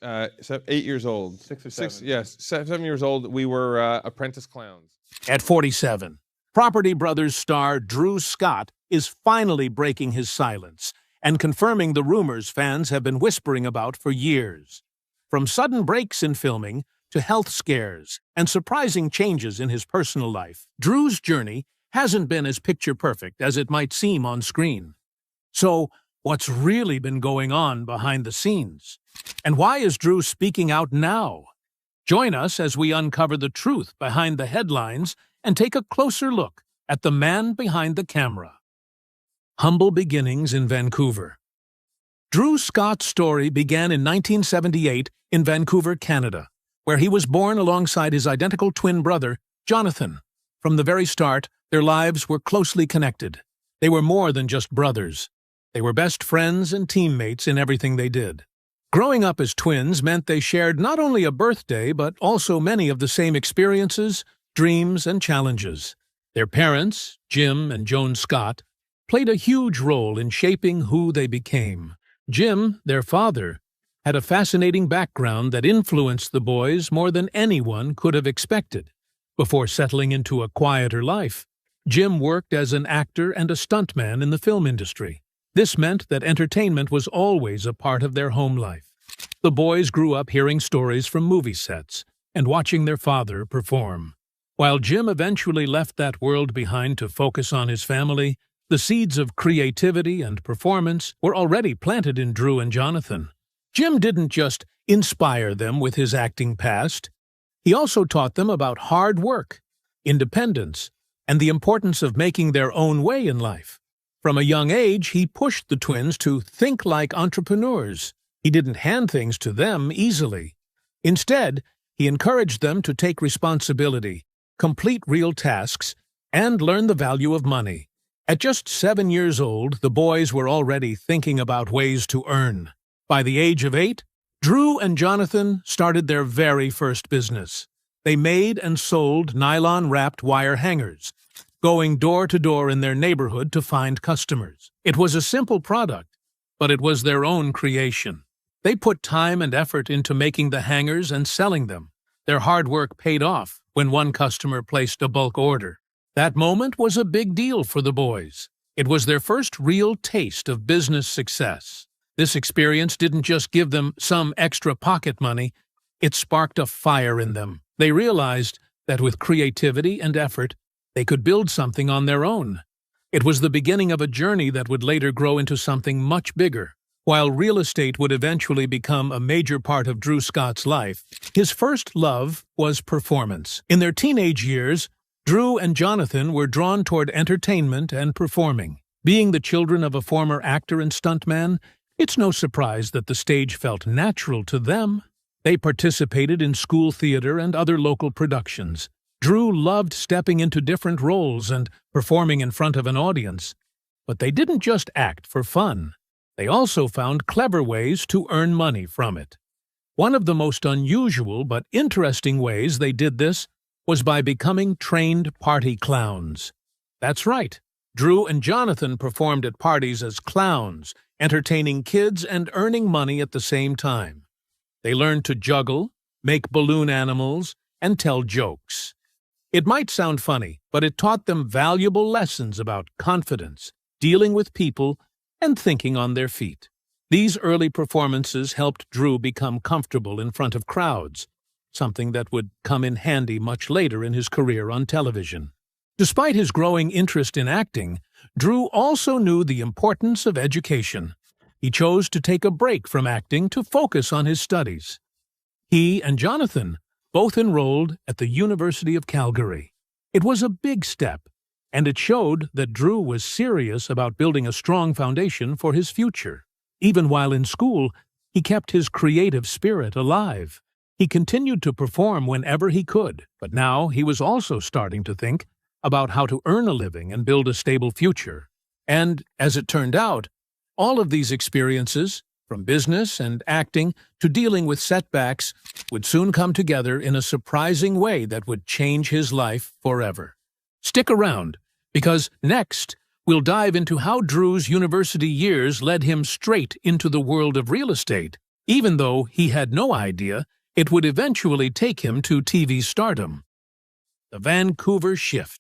8 years old. 6 or 7. Yes, 7 years old. We were apprentice clowns. At 47, Property Brothers star Drew Scott is finally breaking his silence and confirming the rumors fans have been whispering about for years. From sudden breaks in filming to health scares and surprising changes in his personal life, Drew's journey hasn't been as picture-perfect as it might seem on screen. So, what's really been going on behind the scenes? And why is Drew speaking out now? Join us as we uncover the truth behind the headlines and take a closer look at the man behind the camera. Humble beginnings in Vancouver. Drew Scott's story began in 1978 in Vancouver, Canada, where he was born alongside his identical twin brother, Jonathan. From the very start, their lives were closely connected. They were more than just brothers. They were best friends and teammates in everything they did. Growing up as twins meant they shared not only a birthday but also many of the same experiences, dreams, and challenges. Their parents, Jim and Joan Scott, played a huge role in shaping who they became. Jim, their father, had a fascinating background that influenced the boys more than anyone could have expected. Before settling into a quieter life, Jim worked as an actor and a stuntman in the film industry. This meant that entertainment was always a part of their home life. The boys grew up hearing stories from movie sets and watching their father perform. While Jim eventually left that world behind to focus on his family, the seeds of creativity and performance were already planted in Drew and Jonathan. Jim didn't just inspire them with his acting past. He also taught them about hard work, independence, and the importance of making their own way in life. From a young age, he pushed the twins to think like entrepreneurs. He didn't hand things to them easily. Instead, he encouraged them to take responsibility, complete real tasks, and learn the value of money. At just 7 years old, the boys were already thinking about ways to earn. By the age of 8, Drew and Jonathan started their very first business. They made and sold nylon-wrapped wire hangers, going door to door in their neighborhood to find customers. It was a simple product, but it was their own creation. They put time and effort into making the hangers and selling them. Their hard work paid off when one customer placed a bulk order. That moment was a big deal for the boys. It was their first real taste of business success. This experience didn't just give them some extra pocket money, it sparked a fire in them. They realized that with creativity and effort, they could build something on their own. It was the beginning of a journey that would later grow into something much bigger. While real estate would eventually become a major part of Drew Scott's life, his first love was performance. In their teenage years, Drew and Jonathan were drawn toward entertainment and performing. Being the children of a former actor and stuntman, it's no surprise that the stage felt natural to them. They participated in school theater and other local productions. Drew loved stepping into different roles and performing in front of an audience. But they didn't just act for fun. They also found clever ways to earn money from it. One of the most unusual but interesting ways they did this was by becoming trained party clowns. That's right. Drew and Jonathan performed at parties as clowns, entertaining kids and earning money at the same time. They learned to juggle, make balloon animals, and tell jokes. It might sound funny, but it taught them valuable lessons about confidence, dealing with people, and thinking on their feet. These early performances helped Drew become comfortable in front of crowds, something that would come in handy much later in his career on television. Despite his growing interest in acting, Drew also knew the importance of education. He chose to take a break from acting to focus on his studies. He and Jonathan both enrolled at the University of Calgary. It was a big step, and it showed that Drew was serious about building a strong foundation for his future. Even while in school, he kept his creative spirit alive. He continued to perform whenever he could, but now he was also starting to think about how to earn a living and build a stable future. And, as it turned out, all of these experiences, from business and acting to dealing with setbacks, would soon come together in a surprising way that would change his life forever. Stick around, because next, we'll dive into how Drew's university years led him straight into the world of real estate. even though he had no idea it would eventually take him to TV stardom. The Vancouver Shift.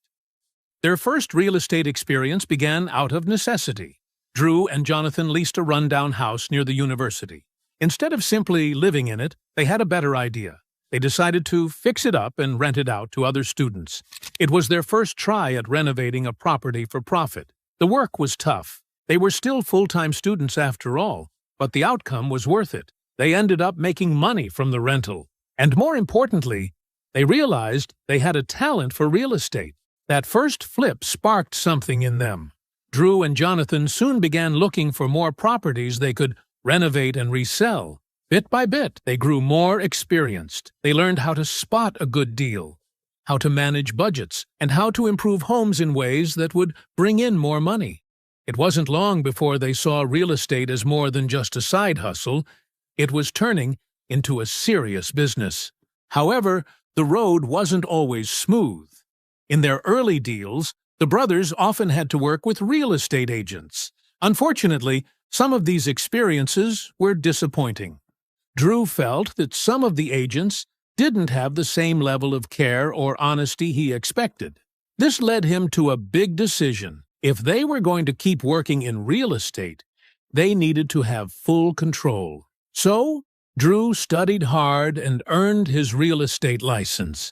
Their first real estate experience began out of necessity. Drew and Jonathan leased a rundown house near the university. Instead of simply living in it, they had a better idea. They decided to fix it up and rent it out to other students. It was their first try at renovating a property for profit. The work was tough. They were still full-time students after all, but the outcome was worth it. They ended up making money from the rental. And more importantly, they realized they had a talent for real estate. That first flip sparked something in them. Drew and Jonathan soon began looking for more properties they could renovate and resell. Bit by bit, they grew more experienced. They learned how to spot a good deal, how to manage budgets, and how to improve homes in ways that would bring in more money. It wasn't long before they saw real estate as more than just a side hustle. It was turning into a serious business. However, the road wasn't always smooth. In their early deals, the brothers often had to work with real estate agents. Unfortunately, some of these experiences were disappointing. Drew felt that some of the agents didn't have the same level of care or honesty he expected. This led him to a big decision. If they were going to keep working in real estate, they needed to have full control. So, Drew studied hard and earned his real estate license.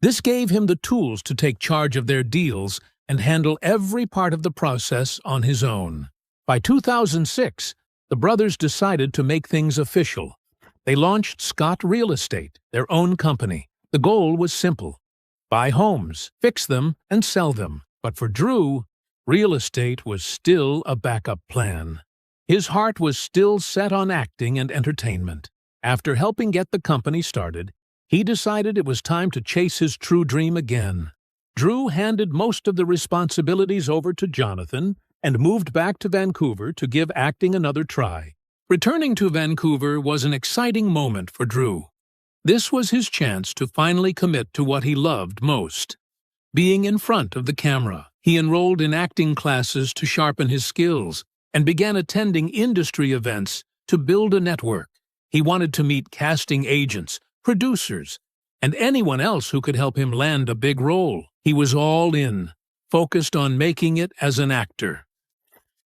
This gave him the tools to take charge of their deals and handle every part of the process on his own. By 2006, the brothers decided to make things official. They launched Scott Real Estate, their own company. The goal was simple: buy homes, fix them, and sell them. But for Drew, real estate was still a backup plan. His heart was still set on acting and entertainment. After helping get the company started, he decided it was time to chase his true dream again. Drew handed most of the responsibilities over to Jonathan and moved back to Vancouver to give acting another try. Returning to Vancouver was an exciting moment for Drew. This was his chance to finally commit to what he loved most: being in front of the camera. He enrolled in acting classes to sharpen his skills and began attending industry events to build a network. He wanted to meet casting agents, producers, and anyone else who could help him land a big role. He was all in, focused on making it as an actor.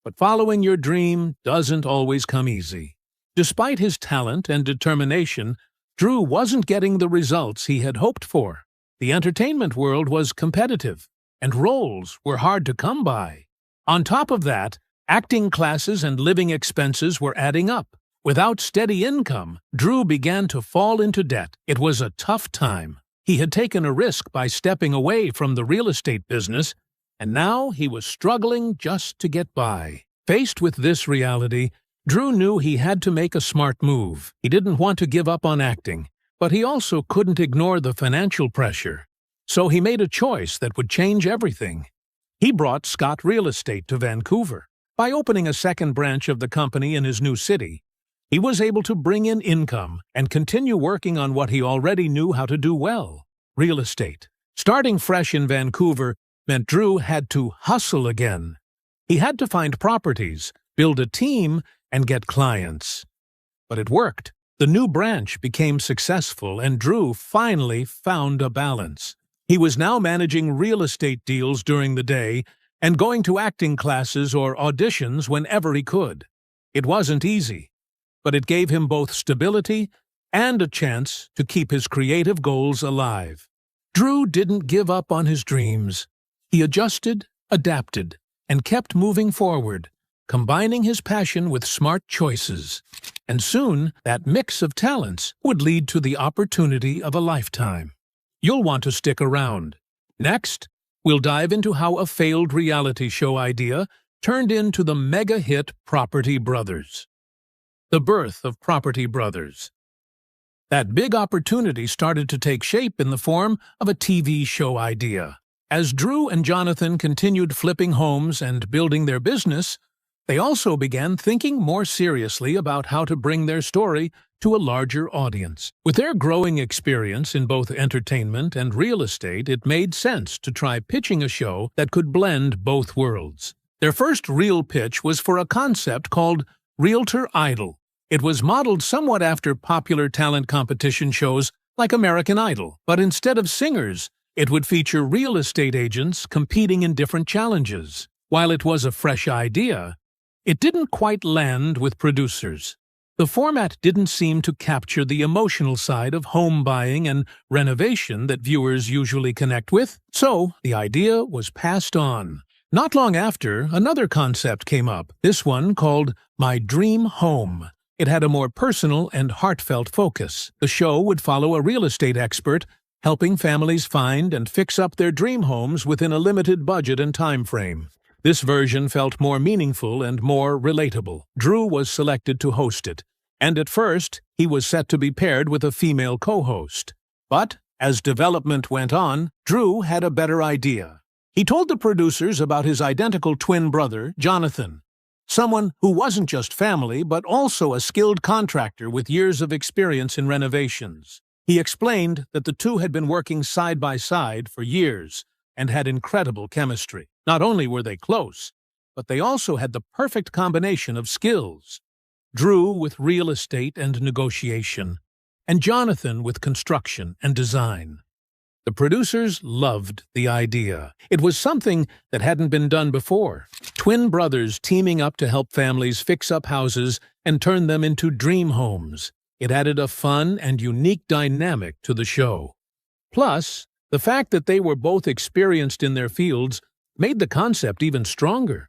But following your dream doesn't always come easy. Despite his talent and determination, Drew wasn't getting the results he had hoped for. The entertainment world was competitive, and roles were hard to come by. On top of that, acting classes and living expenses were adding up. Without steady income, Drew began to fall into debt. It was a tough time. He had taken a risk by stepping away from the real estate business, and now he was struggling just to get by. Faced with this reality, Drew knew he had to make a smart move. He didn't want to give up on acting, but he also couldn't ignore the financial pressure. So he made a choice that would change everything. He brought Scott Real Estate to Vancouver. By opening a second branch of the company in his new city, he was able to bring in income and continue working on what he already knew how to do well: real estate. Starting fresh in Vancouver meant Drew had to hustle again. He had to find properties, build a team, and get clients. But it worked. The new branch became successful, and Drew finally found a balance. He was now managing real estate deals during the day and going to acting classes or auditions whenever he could. It wasn't easy, but it gave him both stability and a chance to keep his creative goals alive. Drew didn't give up on his dreams. He adjusted, adapted, and kept moving forward, combining his passion with smart choices. And soon, that mix of talents would lead to the opportunity of a lifetime. You'll want to stick around. Next, we'll dive into how a failed reality show idea turned into the mega hit Property Brothers. The birth of Property Brothers. That big opportunity started to take shape in the form of a TV show idea. As Drew and Jonathan continued flipping homes and building their business, they also began thinking more seriously about how to bring their story to a larger audience. With their growing experience in both entertainment and real estate, it made sense to try pitching a show that could blend both worlds. Their first real pitch was for a concept called Realtor Idol. It was modeled somewhat after popular talent competition shows like American Idol, but instead of singers, it would feature real estate agents competing in different challenges. While it was a fresh idea, it didn't quite land with producers. The format didn't seem to capture the emotional side of home buying and renovation that viewers usually connect with, so the idea was passed on. Not long after, another concept came up, this one called My Dream Home. It had a more personal and heartfelt focus. The show would follow a real estate expert, helping families find and fix up their dream homes within a limited budget and time frame. This version felt more meaningful and more relatable. Drew was selected to host it, and at first, he was set to be paired with a female co-host. But, as development went on, Drew had a better idea. He told the producers about his identical twin brother, Jonathan, someone who wasn't just family but also a skilled contractor with years of experience in renovations. He explained that the two had been working side by side for years and had incredible chemistry. Not only were they close, but they also had the perfect combination of skills. Drew with real estate and negotiation, and Jonathan with construction and design. The producers loved the idea. It was something that hadn't been done before. Twin brothers teaming up to help families fix up houses and turn them into dream homes. It added a fun and unique dynamic to the show. Plus, the fact that they were both experienced in their fields made the concept even stronger.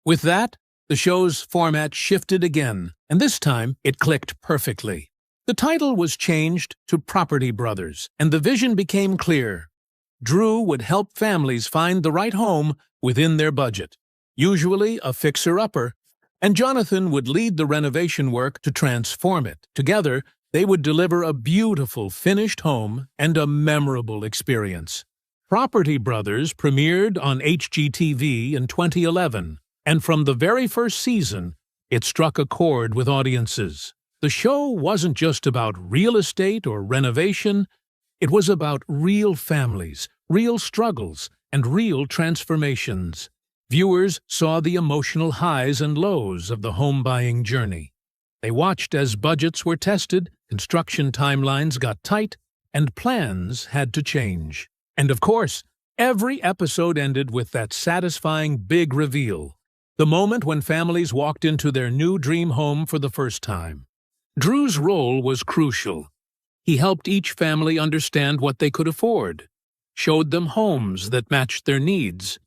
With that, the show's format shifted again, and this time it clicked perfectly. The title was changed to Property Brothers, and the vision became clear. Drew would help families find the right home within their budget, usually a fixer-upper, and Jonathan would lead the renovation work to transform it. Together, they would deliver a beautiful finished home and a memorable experience. Property Brothers premiered on HGTV in 2011, and from the very first season, it struck a chord with audiences. The show wasn't just about real estate or renovation, it was about real families, real struggles, and real transformations. Viewers saw the emotional highs and lows of the home-buying journey. They watched as budgets were tested, construction timelines got tight, and plans had to change. And of course, every episode ended with that satisfying big reveal, the moment when families walked into their new dream home for the first time. Drew's role was crucial. He helped each family understand what they could afford, showed them homes that matched their needs,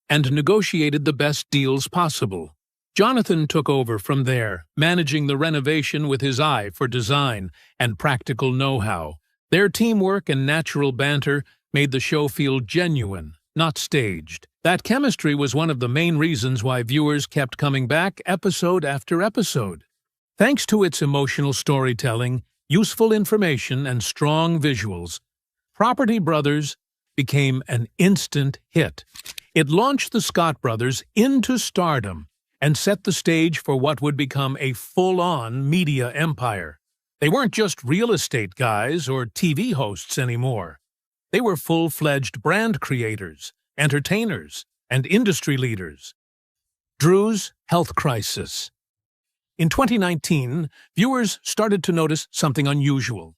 and negotiated the best deals possible. Jonathan took over from there, managing the renovation with his eye for design and practical know-how. Their teamwork and natural banter made the show feel genuine, not staged. That chemistry was one of the main reasons why viewers kept coming back episode after episode. Thanks to its emotional storytelling, useful information, and strong visuals, Property Brothers became an instant hit. It launched the Scott brothers into stardom and set the stage for what would become a full-on media empire. They weren't just real estate guys or TV hosts anymore. They were full-fledged brand creators, entertainers, and industry leaders. Drew's health crisis. In 2019, viewers started to notice something unusual.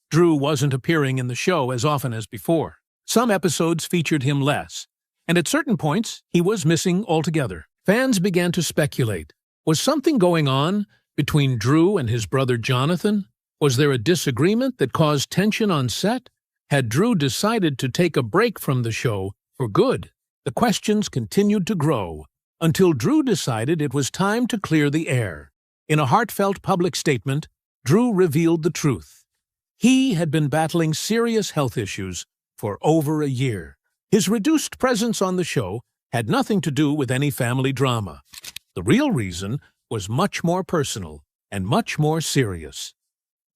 Drew wasn't appearing in the show as often as before. Some episodes featured him less, and at certain points, he was missing altogether. Fans began to speculate. Was something going on between Drew and his brother Jonathan? Was there a disagreement that caused tension on set? Had Drew decided to take a break from the show for good? The questions continued to grow until Drew decided it was time to clear the air. In a heartfelt public statement, Drew revealed the truth. He had been battling serious health issues for over a year. His reduced presence on the show had nothing to do with any family drama. The real reason was much more personal and much more serious.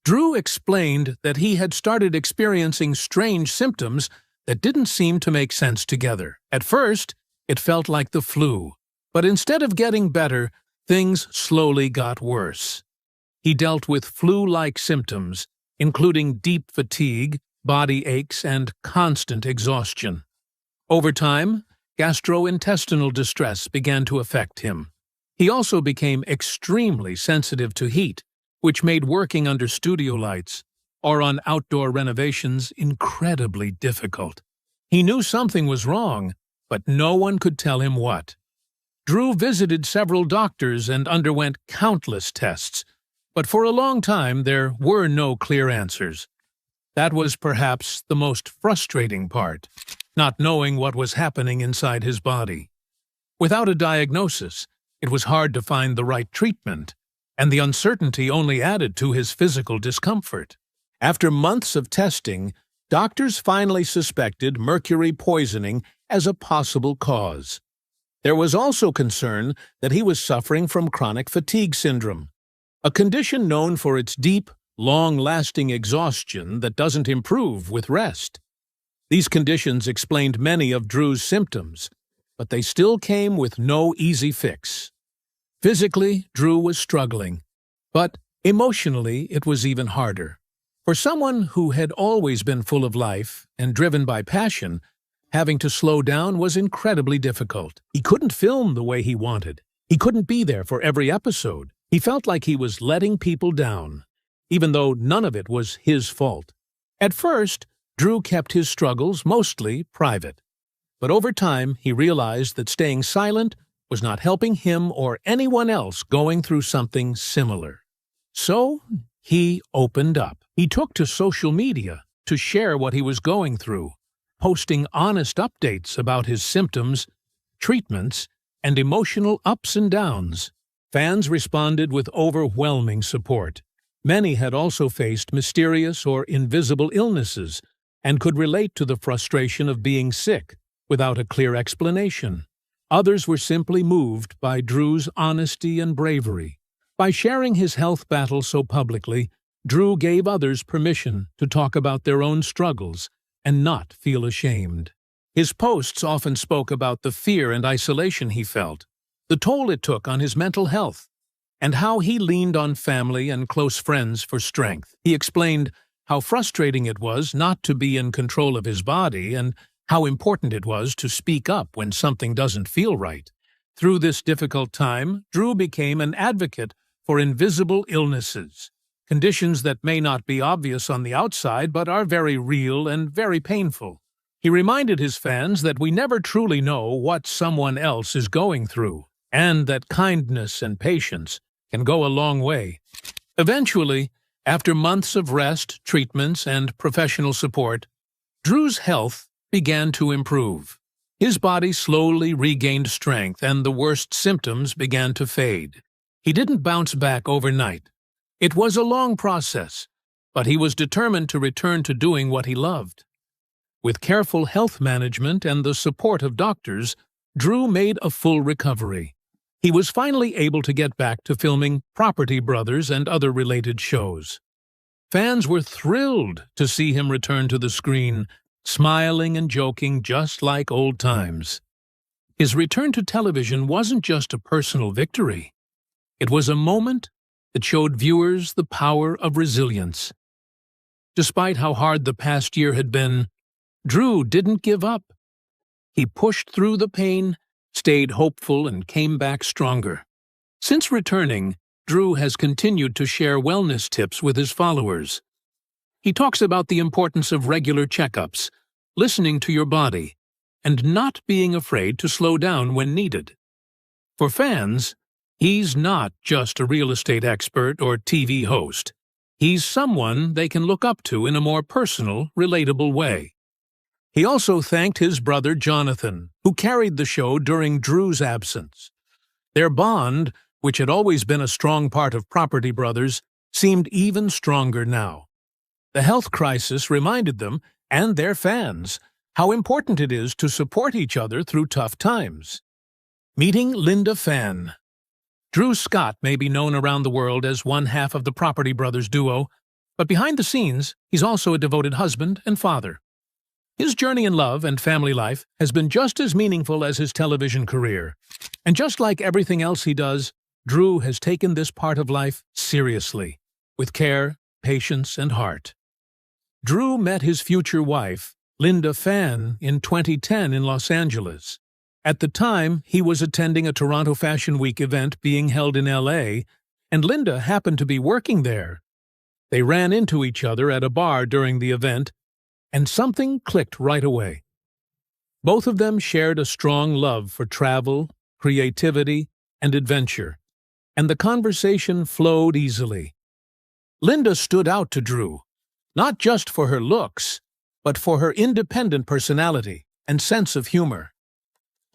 Drew explained that he had started experiencing strange symptoms that didn't seem to make sense together. At first, it felt like the flu, but instead of getting better, things slowly got worse. He dealt with flu-like symptoms, including deep fatigue, body aches, and constant exhaustion. Over time, gastrointestinal distress began to affect him. He also became extremely sensitive to heat which made working under studio lights or on outdoor renovations incredibly difficult. He knew something was wrong, but no one could tell him what. Drew visited several doctors and underwent countless tests, but for a long time there were no clear answers. That was perhaps the most frustrating part, not knowing what was happening inside his body. Without a diagnosis, it was hard to find the right treatment, and the uncertainty only added to his physical discomfort. After months of testing, doctors finally suspected mercury poisoning as a possible cause. There was also concern that he was suffering from chronic fatigue syndrome, a condition known for its deep, long-lasting exhaustion that doesn't improve with rest. These conditions explained many of Drew's symptoms, but they still came with no easy fix. Physically, Drew was struggling, but emotionally it was even harder. For someone who had always been full of life and driven by passion, having to slow down was incredibly difficult. He couldn't film the way he wanted. He couldn't be there for every episode. He felt like he was letting people down, even though none of it was his fault. At first, Drew kept his struggles mostly private. But over time, he realized that staying silent was not helping him or anyone else going through something similar. So, he opened up. He took to social media to share what he was going through, posting honest updates about his symptoms, treatments, and emotional ups and downs. Fans responded with overwhelming support. Many had also faced mysterious or invisible illnesses and could relate to the frustration of being sick without a clear explanation. Others were simply moved by Drew's honesty and bravery. By sharing his health battle so publicly, Drew gave others permission to talk about their own struggles and not feel ashamed. His posts often spoke about the fear and isolation he felt, the toll it took on his mental health, and how he leaned on family and close friends for strength. He explained how frustrating it was not to be in control of his body and how important it was to speak up when something doesn't feel right. Through this difficult time, Drew became an advocate for invisible illnesses, conditions that may not be obvious on the outside but are very real and very painful. He reminded his fans that we never truly know what someone else is going through, and that kindness and patience can go a long way. Eventually, after months of rest, treatments, and professional support, Drew's health began to improve. His body slowly regained strength and the worst symptoms began to fade. He didn't bounce back overnight. It was a long process, but he was determined to return to doing what he loved. With careful health management and the support of doctors, Drew made a full recovery. He was finally able to get back to filming Property Brothers and other related shows. Fans were thrilled to see him return to the screen, smiling and joking just like old times. His return to television wasn't just a personal victory. It was a moment that showed viewers the power of resilience. Despite how hard the past year had been, Drew didn't give up. He pushed through the pain, stayed hopeful, and came back stronger. Since returning, Drew has continued to share wellness tips with his followers. He talks about the importance of regular checkups, listening to your body, and not being afraid to slow down when needed. For fans, he's not just a real estate expert or TV host. He's someone they can look up to in a more personal, relatable way. He also thanked his brother Jonathan, who carried the show during Drew's absence. Their bond, which had always been a strong part of Property Brothers, seemed even stronger now. The health crisis reminded them, and their fans, how important it is to support each other through tough times. Meeting Linda Phan. Drew Scott may be known around the world as one half of the Property Brothers duo, but behind the scenes, he's also a devoted husband and father. His journey in love and family life has been just as meaningful as his television career. And just like everything else he does, Drew has taken this part of life seriously, with care, patience, and heart. Drew met his future wife, Linda Phan, in 2010 in Los Angeles. At the time, he was attending a Toronto Fashion Week event being held in LA, and Linda happened to be working there. They ran into each other at a bar during the event, and something clicked right away. Both of them shared a strong love for travel, creativity, and adventure, and the conversation flowed easily. Linda stood out to Drew, not just for her looks, but for her independent personality and sense of humor.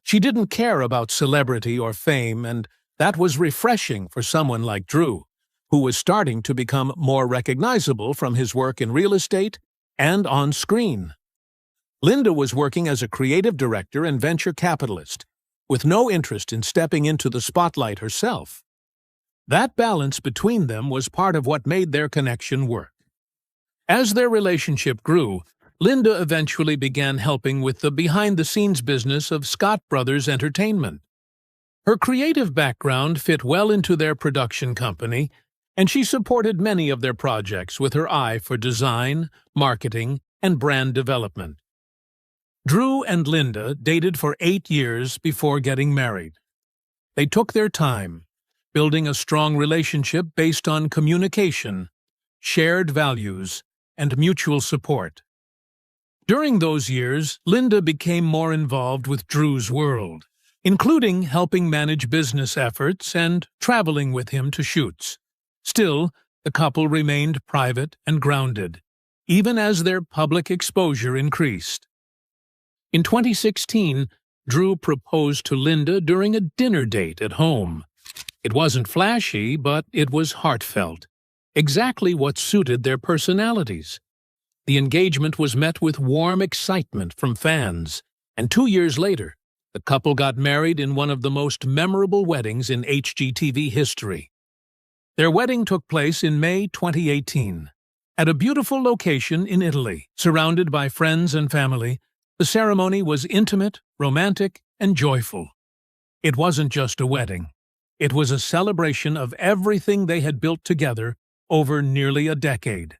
She didn't care about celebrity or fame, and that was refreshing for someone like Drew, who was starting to become more recognizable from his work in real estate and on screen. Linda was working as a creative director and venture capitalist, with no interest in stepping into the spotlight herself. That balance between them was part of what made their connection work. As their relationship grew, Linda eventually began helping with the behind-the-scenes business of Scott Brothers Entertainment. Her creative background fit well into their production company, and she supported many of their projects with her eye for design, marketing, and brand development. Drew and Linda dated for 8 years before getting married. They took their time, building a strong relationship based on communication, shared values, and mutual support. During those years, Linda became more involved with Drew's world, including helping manage business efforts and traveling with him to shoots. Still, the couple remained private and grounded, even as their public exposure increased. In 2016, Drew proposed to Linda during a dinner date at home. It wasn't flashy, but it was heartfelt, exactly what suited their personalities. The engagement was met with warm excitement from fans, and 2 years later, the couple got married in one of the most memorable weddings in HGTV history. Their wedding took place in May 2018. At a beautiful location in Italy, surrounded by friends and family, the ceremony was intimate, romantic, and joyful. It wasn't just a wedding. It was a celebration of everything they had built together over nearly a decade.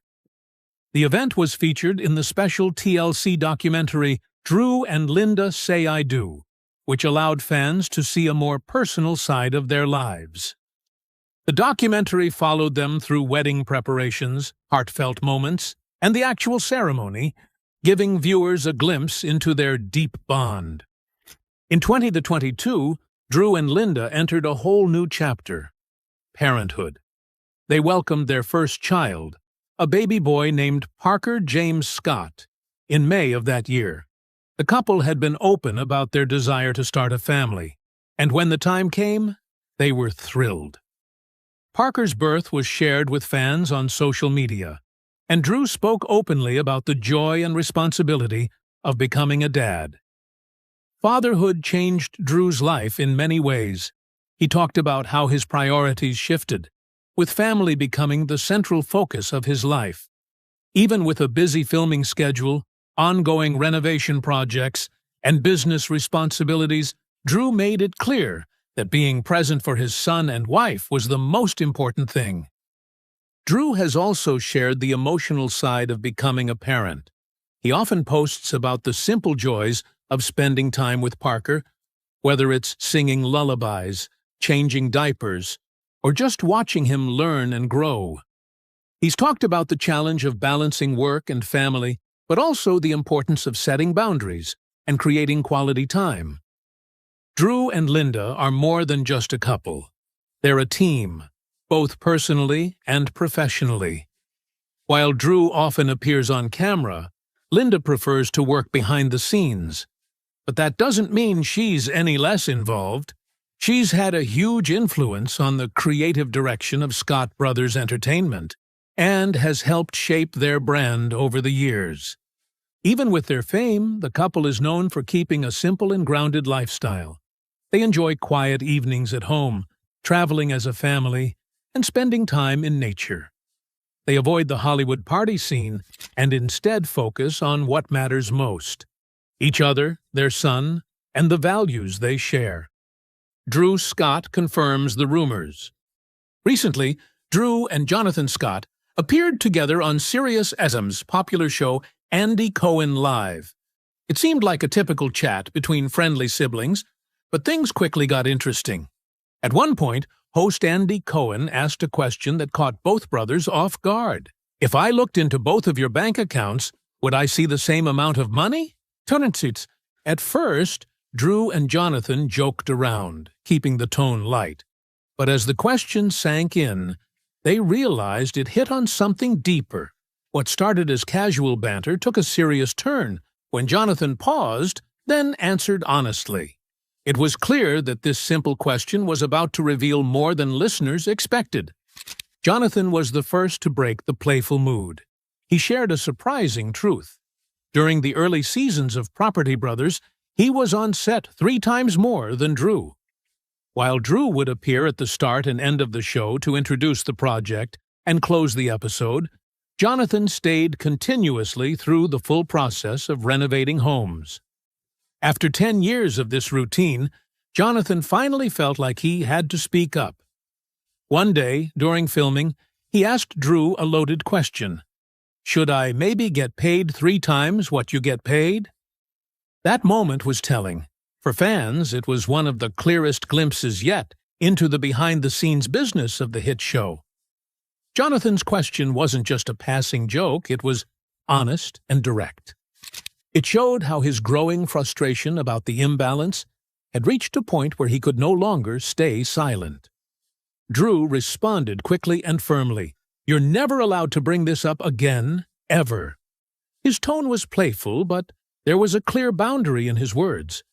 The event was featured in the special TLC documentary Drew and Linda Say I Do, which allowed fans to see a more personal side of their lives. The documentary followed them through wedding preparations, heartfelt moments, and the actual ceremony, giving viewers a glimpse into their deep bond. In 2022, Drew and Linda entered a whole new chapter: parenthood. They welcomed their first child, a baby boy named Parker James Scott, in May of that year. The couple had been open about their desire to start a family, and when the time came, they were thrilled. Parker's birth was shared with fans on social media, and Drew spoke openly about the joy and responsibility of becoming a dad. Fatherhood changed Drew's life in many ways. He talked about how his priorities shifted, with family becoming the central focus of his life. Even with a busy filming schedule, ongoing renovation projects, and business responsibilities, Drew made it clear that being present for his son and wife was the most important thing. Drew has also shared the emotional side of becoming a parent. He often posts about the simple joys of spending time with Parker, whether it's singing lullabies, changing diapers, or just watching him learn and grow. He's talked about the challenge of balancing work and family, but also the importance of setting boundaries and creating quality time. Drew and Linda are more than just a couple. They're a team, both personally and professionally. While Drew often appears on camera, Linda prefers to work behind the scenes. But that doesn't mean she's any less involved. She's had a huge influence on the creative direction of Scott Brothers Entertainment and has helped shape their brand over the years. Even with their fame, the couple is known for keeping a simple and grounded lifestyle. They enjoy quiet evenings at home, traveling as a family, and spending time in nature. They avoid the Hollywood party scene and instead focus on what matters most: each other, their son, and the values they share. Drew Scott confirms the rumors. Recently, Drew and Jonathan Scott appeared together on Sirius XM's popular show Andy Cohen Live. It seemed like a typical chat between friendly siblings, but things quickly got interesting. At one point, host Andy Cohen asked a question that caught both brothers off guard. If I looked into both of your bank accounts, would I see the same amount of money? At first, Drew and Jonathan joked around, keeping the tone light. But as the question sank in, they realized it hit on something deeper. What started as casual banter took a serious turn when Jonathan paused, then answered honestly. It was clear that this simple question was about to reveal more than listeners expected. Jonathan was the first to break the playful mood. He shared a surprising truth. During the early seasons of Property Brothers, he was on set 3 times more than Drew. While Drew would appear at the start and end of the show to introduce the project and close the episode, Jonathan stayed continuously through the full process of renovating homes. After 10 years of this routine, Jonathan finally felt like he had to speak up. One day, during filming, he asked Drew a loaded question. "Should I maybe get paid 3 times what you get paid?" That moment was telling. For fans, it was one of the clearest glimpses yet into the behind-the-scenes business of the hit show. Jonathan's question wasn't just a passing joke, it was honest and direct. It showed how his growing frustration about the imbalance had reached a point where he could no longer stay silent. Drew responded quickly and firmly. "You're never allowed to bring this up again, ever." His tone was playful, but there was a clear boundary in his words.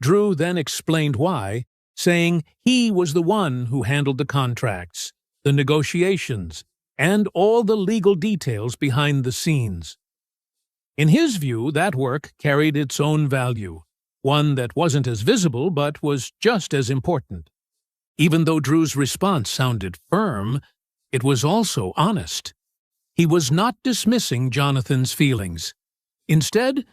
Drew then explained why, saying he was the one who handled the contracts, the negotiations, and all the legal details behind the scenes. In his view, that work carried its own value, one that wasn't as visible but was just as important. Even though Drew's response sounded firm, it was also honest. He was not dismissing Jonathan's feelings. Instead,